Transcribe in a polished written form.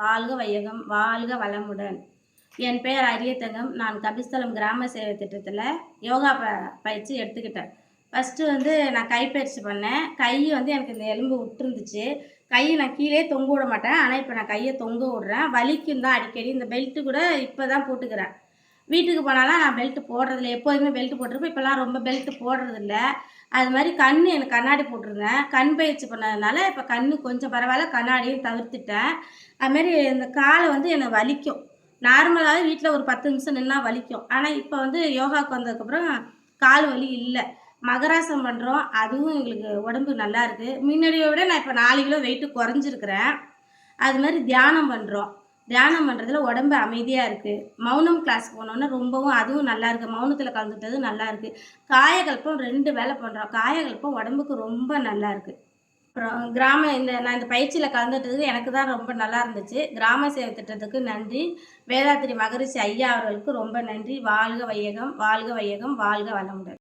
வாழ்க வையகம், வாழ்க வளமுடன். என் பெயர் அரியதங்கம். நான் கபிஸ்தலம் கிராம சேவை திட்டத்தில் யோகா பயிற்சி எடுத்துக்கிட்டேன். ஃபஸ்ட்டு நான் கைப்பயிற்சி பண்ணேன். கை எனக்கு இந்த எலும்பு விட்டுருந்துச்சு. கையை நான் கீழே தொங்க விட மாட்டேன். ஆனால் இப்போ நான் கையை தொங்க விடுறேன். வலிக்கும் தான் அடிக்கடி. இந்த பெல்ட்டு கூட இப்போ தான் போட்டுக்கிறேன். வீட்டுக்கு போனாலும் நான் பெல்ட்டு போடுறதில்ல. எப்போதுமே பெல்ட்டு போட்டிருப்பேன். இப்போலாம் ரொம்ப பெல்ட்டு போடுறதில்ல. அது மாதிரி எனக்கு கண்ணாடி போட்டிருந்தேன். கண் பயிற்சி பண்ணதுனால இப்போ கண்ணு கொஞ்சம் பரவாயில்ல. கண்ணாடியும் தவிர்த்துட்டேன். அதுமாரி இந்த காலை எனக்கு வலிக்கும். நார்மலாகவே வீட்டில் ஒரு 10 நிமிஷம் நின்னா வலிக்கும். ஆனால் இப்போ யோகாவுக்கு வந்ததுக்கப்புறம் கால் வலி இல்லை. மகராசனம் பண்ணுறோம். அதுவும் எங்களுக்கு உடம்பு நல்லா இருக்குது. முன்னாடியை விட நான் இப்போ 4 கிலோ வெயிட்டு குறைஞ்சிருக்கிறேன். அது மாதிரி தியானம் பண்ணுறோம். தியானம் பண்ணுறதுல உடம்பு அமைதியாக இருக்குது. மௌனம் கிளாஸ் போனோன்னா ரொம்பவும் அதுவும் நல்லா இருக்குது. மௌனத்தில் கலந்துட்டது நல்லா இருக்குது. காயகல்பம் 2 வேலை பண்ணுறோம். காயகல்பம் உடம்புக்கு ரொம்ப நல்லா இருக்குது. அப்புறம் நான் இந்த பயிற்சியில் கலந்துட்டது எனக்கு தான் ரொம்ப நல்லா இருந்துச்சு. கிராம சேவை திட்டத்துக்கு நன்றி. வேதாத்திரி மகரிஷி ஐயா அவர்களுக்கு ரொம்ப நன்றி. வாழ்க வையகம், வாழ்க வையகம், வாழ்க வளமுடன்.